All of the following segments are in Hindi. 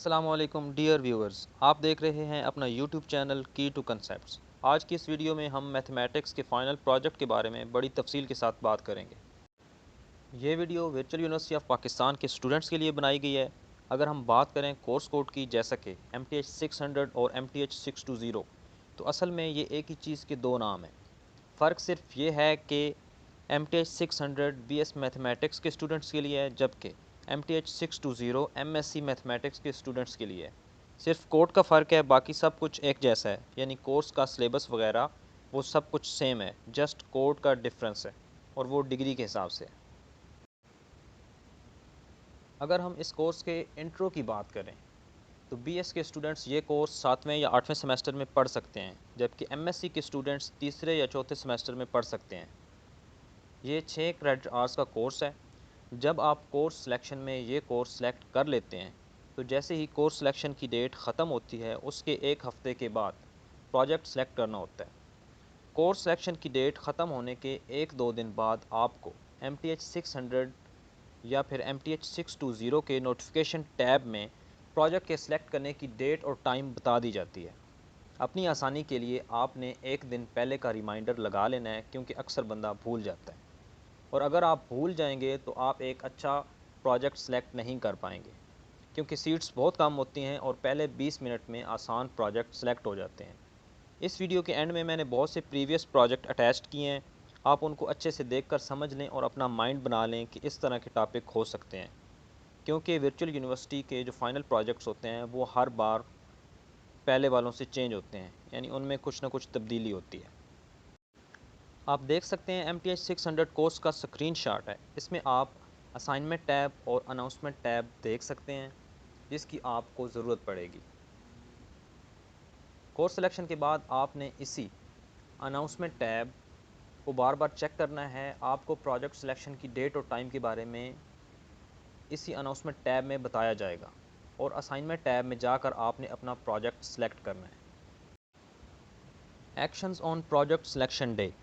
अस्सलाम वालेकुम डियर व्यूअर्स, आप देख रहे हैं अपना यूट्यूब चैनल की टू कंसेप्ट्स। आज की इस वीडियो में हम मैथमेटिक्स के फाइनल प्रोजेक्ट के बारे में बड़ी तफसील के साथ बात करेंगे। ये video virtual university of Pakistan के स्टूडेंट्स के लिए बनाई गई है। अगर हम बात करें कोर्स कोड की, जैसा कि MTH 600 और MTH 620, तो असल में ये एक ही चीज़ के दो नाम हैं। फ़र्क सिर्फ ये है कि MTH 600 BS मैथमेटिक्स के स्टूडेंट्स के लिए है, जबकि MTH 620 MSc मैथमेटिक्स के स्टूडेंट्स के लिए है। सिर्फ कोड का फ़र्क है, बाकी सब कुछ एक जैसा है, यानी कोर्स का सिलेबस वगैरह वो सब कुछ सेम है, जस्ट कोड का डिफरेंस है और वो डिग्री के हिसाब से है। अगर हम इस कोर्स के इंट्रो की बात करें तो BS के स्टूडेंट्स ये कोर्स 7वें या 8वें सेमेस्टर में पढ़ सकते हैं, जबकि MSc के स्टूडेंट्स तीसरे या चौथे सेमेस्टर में पढ़ सकते हैं। ये 6 क्रेडिट आवर्स का कोर्स है। जब आप कोर्स सिलेक्शन में ये कोर्स सेलेक्ट कर लेते हैं तो जैसे ही कोर्स सिलेक्शन की डेट ख़त्म होती है उसके एक हफ़्ते के बाद प्रोजेक्ट सेलेक्ट करना होता है। कोर्स सिलेक्शन की डेट ख़त्म होने के 1-2 दिन बाद आपको MTH 600 या फिर MTH 620 के नोटिफिकेशन टैब में प्रोजेक्ट के सिलेक्ट करने की डेट और टाइम बता दी जाती है। अपनी आसानी के लिए आपने एक दिन पहले का रिमाइंडर लगा लेना है, क्योंकि अक्सर बंदा भूल जाता है और अगर आप भूल जाएंगे तो आप एक अच्छा प्रोजेक्ट सेलेक्ट नहीं कर पाएंगे, क्योंकि सीट्स बहुत कम होती हैं और पहले 20 मिनट में आसान प्रोजेक्ट सेलेक्ट हो जाते हैं। इस वीडियो के एंड में मैंने बहुत से प्रीवियस प्रोजेक्ट अटैच किए हैं, आप उनको अच्छे से देखकर समझ लें और अपना माइंड बना लें कि इस तरह के टॉपिक हो सकते हैं, क्योंकि वर्चुअल यूनिवर्सिटी के जो फाइनल प्रोजेक्ट्स होते हैं वो हर बार पहले वालों से चेंज होते हैं, यानी उनमें कुछ ना कुछ तब्दीली होती है। आप देख सकते हैं MTH 600 कोर्स का स्क्रीनशॉट है। इसमें आप असाइनमेंट टैब और अनाउंसमेंट टैब देख सकते हैं, जिसकी आपको ज़रूरत पड़ेगी। कोर्स सिलेक्शन के बाद आपने इसी अनाउंसमेंट टैब को बार बार चेक करना है। आपको प्रोजेक्ट सिलेक्शन की डेट और टाइम के बारे में इसी अनाउंसमेंट टैब में बताया जाएगा और असाइनमेंट टैब में जाकर आपने अपना प्रोजेक्ट सेलेक्ट करना है। Actions on project selection day.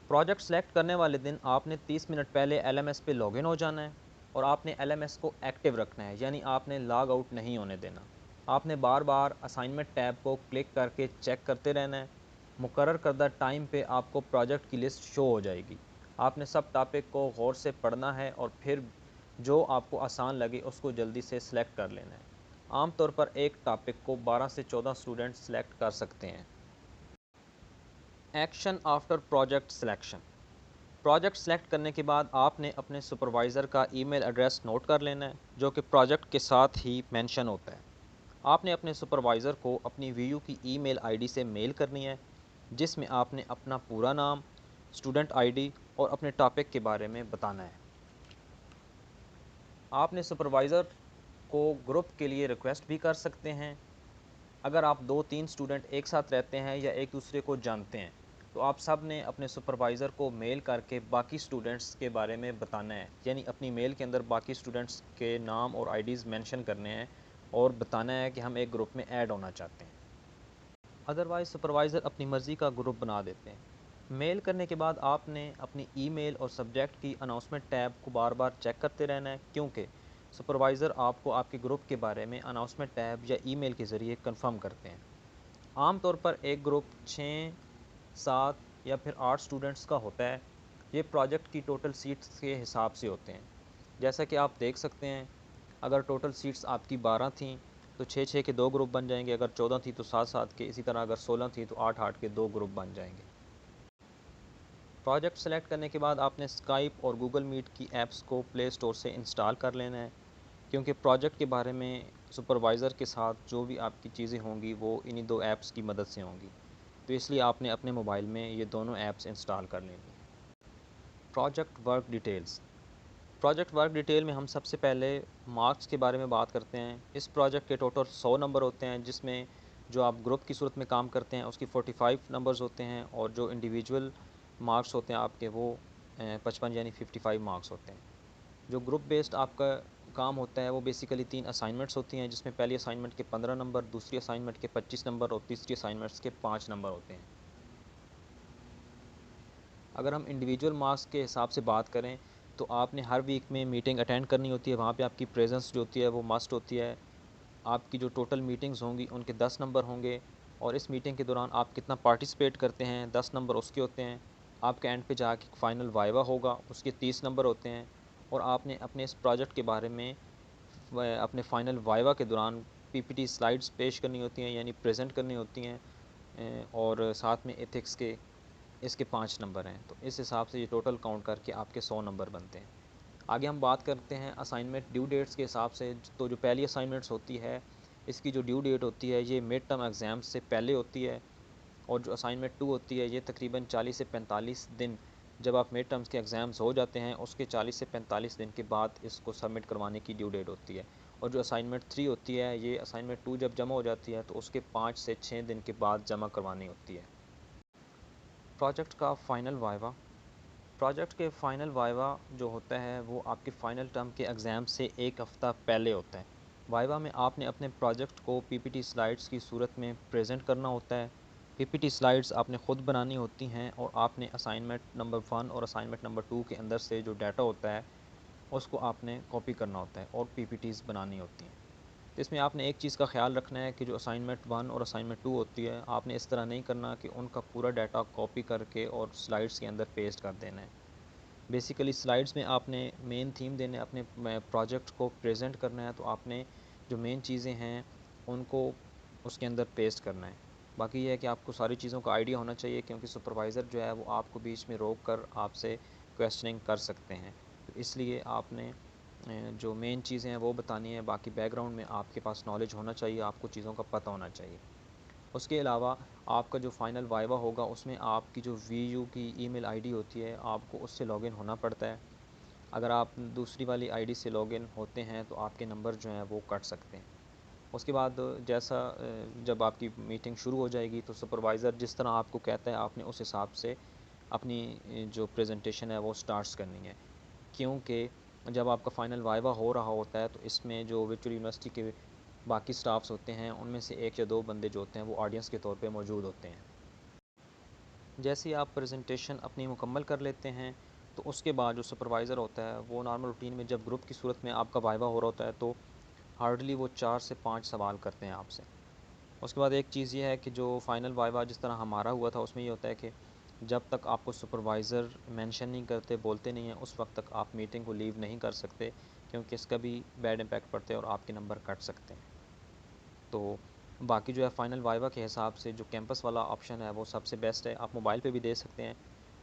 Project select करने वाले दिन आपने 30 मिनट पहले LMS पे लॉगिन हो जाना है और आपने LMS को एक्टिव रखना है, यानी आपने लॉग आउट नहीं होने देना। आपने बार बार असाइनमेंट टैब को क्लिक करके चेक करते रहना है। मुकर्रर करदा टाइम पे आपको प्रोजेक्ट की लिस्ट शो हो जाएगी। आपने सब टॉपिक को गौर से पढ़ना है और फिर जो आपको आसान लगे उसको जल्दी से सिलेक्ट कर लेना है। आमतौर पर एक टॉपिक को 12 से 14 स्टूडेंट सेलेक्ट कर सकते हैं। Action after project selection. Project select करने के बाद आपने अपने सुपरवाइज़र का ईमेल एड्रेस नोट कर लेना है, जो कि प्रोजेक्ट के साथ ही मेंशन होता है। आपने अपने सुपरवाइज़र को अपनी VU की ईमेल आईडी से मेल करनी है, जिसमें आपने अपना पूरा नाम, स्टूडेंट आईडी और अपने टॉपिक के बारे में बताना है। आपने सुपरवाइज़र को ग्रुप के लिए रिक्वेस्ट भी कर सकते हैं। अगर आप 2-3 स्टूडेंट एक साथ रहते हैं या एक दूसरे को जानते हैं तो आप सब ने अपने सुपरवाइज़र को मेल करके बाकी स्टूडेंट्स के बारे में बताना है, यानी अपनी मेल के अंदर बाकी स्टूडेंट्स के नाम और आईडीज़ मेंशन करने हैं और बताना है कि हम एक ग्रुप में ऐड होना चाहते हैं। अदरवाइज़ सुपरवाइज़र अपनी मर्ज़ी का ग्रुप बना देते हैं। मेल करने के बाद आपने अपनी ईमेल और सब्जेक्ट की अनाउंसमेंट टैब को बार बार चेक करते रहना है, क्योंकि सुपरवाइज़र आपको आपके ग्रुप के बारे में अनाउंसमेंट टैब या ईमेल के ज़रिए कंफर्म करते हैं। आमतौर पर एक ग्रुप 6, 7 या फिर 8 स्टूडेंट्स का होता है। ये प्रोजेक्ट की टोटल सीट्स के हिसाब से होते हैं। जैसा कि आप देख सकते हैं, अगर टोटल सीट्स आपकी 12 थीं तो 6-6 के 2 ग्रुप बन जाएंगे, अगर 14 थी तो 7-7 के, इसी तरह अगर 16 थी तो 8-8 के 2 ग्रुप बन जाएंगे। प्रोजेक्ट सेलेक्ट करने के बाद आपने स्काइप और गूगल मीट की ऐप्स को प्ले स्टोर से इंस्टॉल कर लेना है, क्योंकि प्रोजेक्ट के बारे में सुपरवाइज़र के साथ जो भी आपकी चीज़ें होंगी वो इन्हीं दो ऐप्स की मदद से होंगी, तो इसलिए आपने अपने मोबाइल में ये दोनों ऐप्स इंस्टॉल कर लेनी है। Project work details. Project work detail में हम सबसे पहले मार्क्स के बारे में बात करते हैं। इस प्रोजेक्ट के टोटल 100 नंबर होते हैं, जिसमें जो आप ग्रुप की सूरत में काम करते हैं उसकी 45 नंबर्स होते हैं और जो इंडिविजुअल मार्क्स होते हैं आपके वो 55 यानी 55 मार्क्स होते हैं। जो ग्रुप बेस्ड आपका काम होता है वो बेसिकली 3 असाइनमेंट्स होती हैं, जिसमें पहली असाइनमेंट के 15 नंबर, दूसरी असाइनमेंट के 25 नंबर और तीसरी असाइनमेंट्स के 5 नंबर होते हैं। अगर हम इंडिविजुअल मार्क्स के हिसाब से बात करें तो आपने हर वीक में मीटिंग अटेंड करनी होती है, वहाँ पे आपकी प्रेजेंस जो होती है वो मस्ट होती है। आपकी जो टोटल मीटिंग्स होंगी उनके 10 नंबर होंगे, और इस मीटिंग के दौरान आप कितना पार्टिसिपेट करते हैं 10 नंबर उसके होते हैं। आपके एंड पे जाके फाइनल वाइवा होगा, उसके 30 नंबर होते हैं। और आपने अपने इस प्रोजेक्ट के बारे में अपने फाइनल वाइवा के दौरान पीपीटी स्लाइड्स पेश करनी होती हैं, यानी प्रेजेंट करनी होती हैं। और साथ में एथिक्स के इसके 5 नंबर हैं। तो इस हिसाब से ये टोटल काउंट करके आपके 100 नंबर बनते हैं। आगे हम बात करते हैं असाइनमेंट ड्यू डेट्स के हिसाब से। तो जो पहली असाइनमेंट्स होती है, इसकी जो ड्यू डेट होती है ये मिड टर्म एग्ज़ाम्स से पहले होती है। और जो असाइनमेंट 2 होती है ये तकरीबन 40 से 45 दिन, जब आप मिड टर्म्स के एग्ज़ाम्स हो जाते हैं उसके 40 से 45 दिन के बाद इसको सबमिट करवाने की ड्यू डेट होती है। और जो असाइनमेंट 3 होती है, ये असाइनमेंट 2 जब जमा हो जाती है तो उसके 5 से 6 दिन के बाद जमा करवानी होती है। प्रोजेक्ट का फ़ाइनल वाइवा। प्रोजेक्ट के फ़ाइनल वाइवा जो होता है वो आपके फ़ाइनल टर्म के एग्ज़ाम से एक हफ़्ता पहले होता है। वाइवा में आपने अपने प्रोजेक्ट को पीपीटी स्लाइड्स की सूरत में प्रेजेंट करना होता है। पीपीटी स्लाइड्स आपने ख़ुद बनानी होती हैं, और आपने असाइनमेंट नंबर 1 और असाइनमेंट नंबर 2 के अंदर से जो डाटा होता है उसको आपने कॉपी करना होता है और पीपीटीज़ बनानी होती हैं। तो इसमें आपने एक चीज़ का ख़्याल रखना है कि जो असाइनमेंट 1 और असाइनमेंट 2 होती है, आपने इस तरह नहीं करना कि उनका पूरा डाटा कॉपी करके और स्लाइड्स के अंदर पेस्ट कर देना है। बेसिकली स्लाइड्स में आपने मेन थीम देने, अपने प्रोजेक्ट को प्रेजेंट करना है, तो आपने जो मेन चीज़ें हैं उनको उसके अंदर पेस्ट करना है। बाकी ये है कि आपको सारी चीज़ों का आइडिया होना चाहिए, क्योंकि सुपरवाइज़र जो है वो आपको बीच में रोक कर आपसे क्वेश्चनिंग कर सकते हैं। तो इसलिए आपने जो मेन चीज़ें हैं वो बतानी है। बाकी बैकग्राउंड में आपके पास नॉलेज होना चाहिए, आपको चीज़ों का पता होना चाहिए। उसके अलावा आपका जो फ़ाइनल वाइवा होगा उसमें आपकी जो वीयू की ईमेल आईडी होती है, आपको उससे लॉगिन होना पड़ता है। अगर आप दूसरी वाली आईडी से लॉगिन होते हैं तो आपके नंबर जो हैं वो कट सकते हैं। उसके बाद जैसा जब आपकी मीटिंग शुरू हो जाएगी तो सुपरवाइज़र जिस तरह आपको कहता है आपने उस हिसाब से अपनी जो प्रेजेंटेशन है वो स्टार्ट्स करनी है। क्योंकि जब आपका फ़ाइनल वाइवा हो रहा होता है तो इसमें जो वर्चुअल यूनिवर्सिटी के बाकी स्टाफ्स होते हैं उनमें से 1 या 2 बंदे जो होते हैं वो ऑडियंस के तौर पे मौजूद होते हैं। जैसे ही आप प्रेजेंटेशन अपनी मुकम्मल कर लेते हैं तो उसके बाद जो सुपरवाइज़र होता है वो नॉर्मल रूटीन में जब ग्रुप की सूरत में आपका वाइवा हो रहा होता है तो हार्डली वो 4 से 5 सवाल करते हैं आपसे। उसके बाद एक चीज़ ये है कि जो फ़ाइनल वाइवा जिस तरह हमारा हुआ था उसमें ये होता है कि जब तक आपको सुपरवाइज़र मेंशन नहीं करते, बोलते नहीं हैं, उस वक्त तक आप मीटिंग को लीव नहीं कर सकते, क्योंकि इसका भी बैड इम्पैक्ट पड़ता है और आपके नंबर कट सकते हैं। तो बाकी जो है फ़ाइनल वाइवा के हिसाब से जो कैंपस वाला ऑप्शन है वो सबसे बेस्ट है। आप मोबाइल पे भी दे सकते हैं,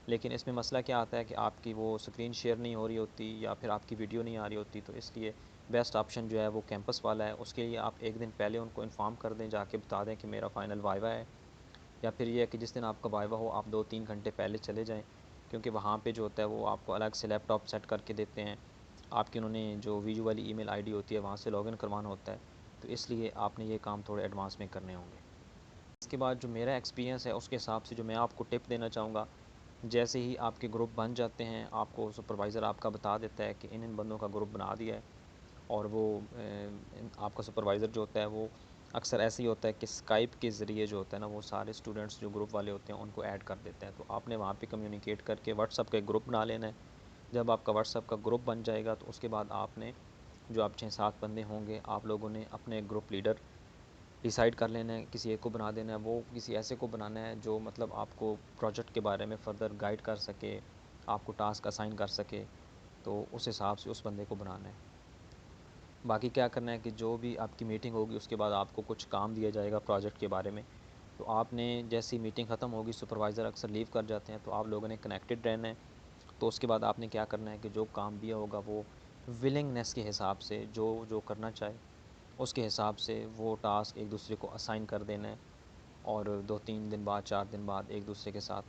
लेकिन इसमें मसला क्या आता है कि आपकी वो स्क्रीन शेयर नहीं हो रही होती या फिर आपकी वीडियो नहीं आ रही होती, तो इसलिए बेस्ट ऑप्शन जो है वो कैंपस वाला है। उसके लिए आप एक दिन पहले उनको इन्फॉर्म कर दें, जाके बता दें कि मेरा फ़ाइनल वाइवा है। या फिर ये है कि जिस दिन आपका वाइवा हो आप 2-3 घंटे पहले चले जाएँ, क्योंकि वहाँ पे जो होता है वो आपको अलग से लैपटॉप सेट करके देते हैं। आपकी उन्होंने जो वीजू वाली ईमेल आईडी होती है वहाँ से लॉगिन करवाना होता है, तो इसलिए आपने ये काम थोड़े एडवांस में करने होंगे। इसके बाद जो मेरा एक्सपीरियंस है उसके हिसाब से जो मैं आपको टिप देना चाहूँगा, जैसे ही आपके ग्रुप बन जाते हैं आपको सुपरवाइज़र आपका बता देता है कि इन बंदों का ग्रुप बना दिया है। और वो आपका सुपरवाइज़र जो होता है वो अक्सर ऐसे ही होता है कि स्काइप के ज़रिए जो होता है ना वो सारे स्टूडेंट्स जो ग्रुप वाले होते हैं उनको ऐड कर देते हैं। तो आपने वहाँ पे कम्युनिकेट करके व्हाट्सअप का एक ग्रुप बना लेना है। जब आपका व्हाट्सअप का ग्रुप बन जाएगा तो उसके बाद आपने जो आप 6-7 बंदे होंगे, आप लोगों ने अपने ग्रुप लीडर डिसाइड कर लेना है, किसी एक को बना देना है। वो किसी ऐसे को बनाना है जो मतलब आपको प्रोजेक्ट के बारे में फ़र्दर गाइड कर सके, आपको टास्क असाइन कर सके, तो उस हिसाब से उस बंदे को बनाना है। बाकी क्या करना है कि जो भी आपकी मीटिंग होगी उसके बाद आपको कुछ काम दिया जाएगा प्रोजेक्ट के बारे में, तो आपने जैसी मीटिंग ख़त्म होगी, सुपरवाइज़र अक्सर लीव कर जाते हैं, तो आप लोगों ने कनेक्टेड रहना है। तो उसके बाद आपने क्या करना है कि जो काम दिया होगा वो विलिंगनेस के हिसाब से जो जो करना चाहे उसके हिसाब से वो टास्क एक दूसरे को असाइन कर देना है। और 2-3 दिन बाद, 4 दिन बाद एक दूसरे के साथ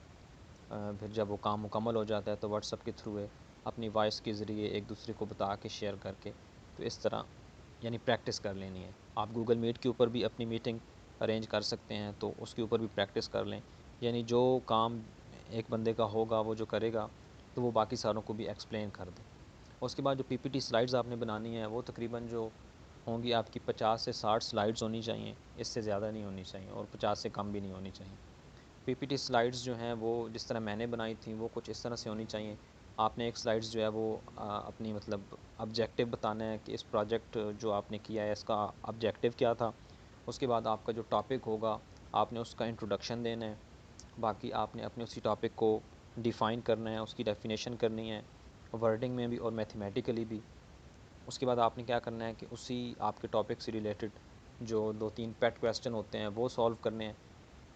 फिर जब वो काम मुकम्मल हो जाता है तो व्हाट्सअप के थ्रू है अपनी वॉइस के ज़रिए एक दूसरे को बता के शेयर करके, तो इस तरह यानी प्रैक्टिस कर लेनी है। आप गूगल मीट के ऊपर भी अपनी मीटिंग अरेंज कर सकते हैं, तो उसके ऊपर भी प्रैक्टिस कर लें। यानी जो काम एक बंदे का होगा वो जो करेगा तो वो बाकी सारों को भी एक्सप्लेन कर दें। उसके बाद जो पीपीटी स्लाइड्स आपने बनानी है वो तकरीबन जो होंगी आपकी 50 से 60 स्लाइड्स होनी चाहिए, इससे ज़्यादा नहीं होनी चाहिए और 50 से कम भी नहीं होनी चाहिए। पीपीटी स्लाइड्स जो हैं वो जिस तरह मैंने बनाई थी वो कुछ इस तरह से होनी चाहिए आपने एक स्लाइड्स जो है वो अपनी मतलब ऑब्जेक्टिव बताना है कि इस प्रोजेक्ट जो आपने किया है इसका ऑब्जेक्टिव क्या था। उसके बाद आपका जो टॉपिक होगा आपने उसका इंट्रोडक्शन देना है। बाकी आपने अपने उसी टॉपिक को डिफ़ाइन करना है, उसकी डेफिनेशन करनी है, वर्डिंग में भी और मैथमेटिकली भी। उसके बाद आपने क्या करना है कि उसी आपके टॉपिक से रिलेटेड जो 2-3 पेट क्वेश्चन होते हैं वो सॉल्व करने हैं।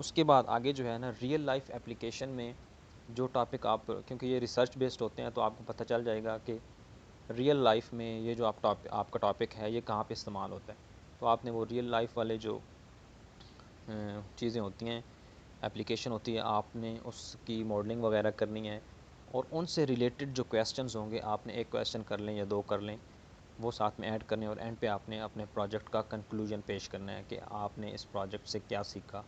उसके बाद आगे जो है ना रियल लाइफ एप्लीकेशन में जो टॉपिक आप, क्योंकि ये रिसर्च बेस्ड होते हैं तो आपको पता चल जाएगा कि रियल लाइफ में ये जो आपका टॉपिक है ये कहाँ पे इस्तेमाल होता है। तो आपने वो रियल लाइफ वाले जो चीज़ें होती हैं, एप्लीकेशन होती है, आपने उसकी मॉडलिंग वगैरह करनी है और उनसे रिलेटेड जो क्वेश्चंस होंगे आपने एक क्वेश्चन कर लें या दो कर लें, वो साथ में ऐड करने और एंड पे आपने अपने प्रोजेक्ट का कंक्लूजन पेश करना है कि आपने इस प्रोजेक्ट से क्या सीखा,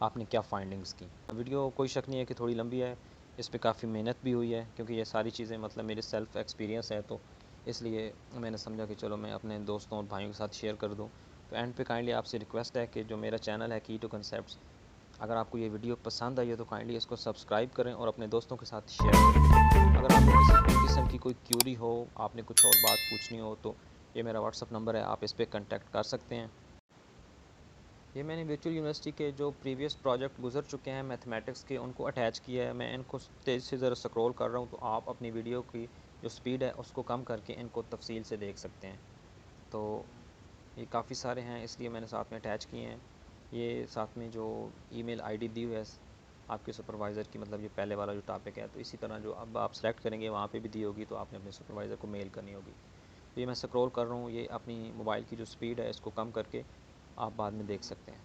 आपने क्या फाइंडिंग्स की। वीडियो कोई शक नहीं है कि थोड़ी लंबी है, इस पे काफ़ी मेहनत भी हुई है क्योंकि ये सारी चीज़ें मतलब मेरे सेल्फ एक्सपीरियंस है, तो इसलिए मैंने समझा कि चलो मैं अपने दोस्तों और भाइयों के साथ शेयर कर दूँ। तो एंड पे काइंडली आपसे रिक्वेस्ट है कि जो मेरा चैनल है की टू कंसेप्ट्स, अगर आपको ये वीडियो पसंद आई है तो काइंडली इसको सब्सक्राइब करें और अपने दोस्तों के साथ शेयर करें। अगर आपको किसी किस्म की कोई क्यूरी हो, आपने कुछ और बात पूछनी हो, तो ये मेरा व्हाट्सअप नंबर है, आप इस पर कॉन्टैक्ट कर सकते हैं। ये मैंने वर्चुअल यूनिवर्सिटी के जो प्रीवियस प्रोजेक्ट गुजर चुके हैं मैथमेटिक्स के उनको अटैच किया है। मैं इनको तेज़ से ज़रा स्क्रॉल कर रहा हूँ, तो आप अपनी वीडियो की जो स्पीड है उसको कम करके इनको तफसील से देख सकते हैं। तो ये काफ़ी सारे हैं इसलिए मैंने साथ में अटैच किए हैं। ये साथ में जो ईमेल आईडी दी हुई है आपके सुपरवाइज़र की, मतलब ये पहले वाला जो टॉपिक है, तो इसी तरह जो अब आप सेलेक्ट करेंगे वहाँ पे भी दी होगी, तो आपने अपने सुपरवाइज़र को मेल करनी होगी। तो ये मैं स्क्रॉल कर रहा हूँ, ये अपनी मोबाइल की जो स्पीड है इसको कम करके आप बाद में देख सकते हैं।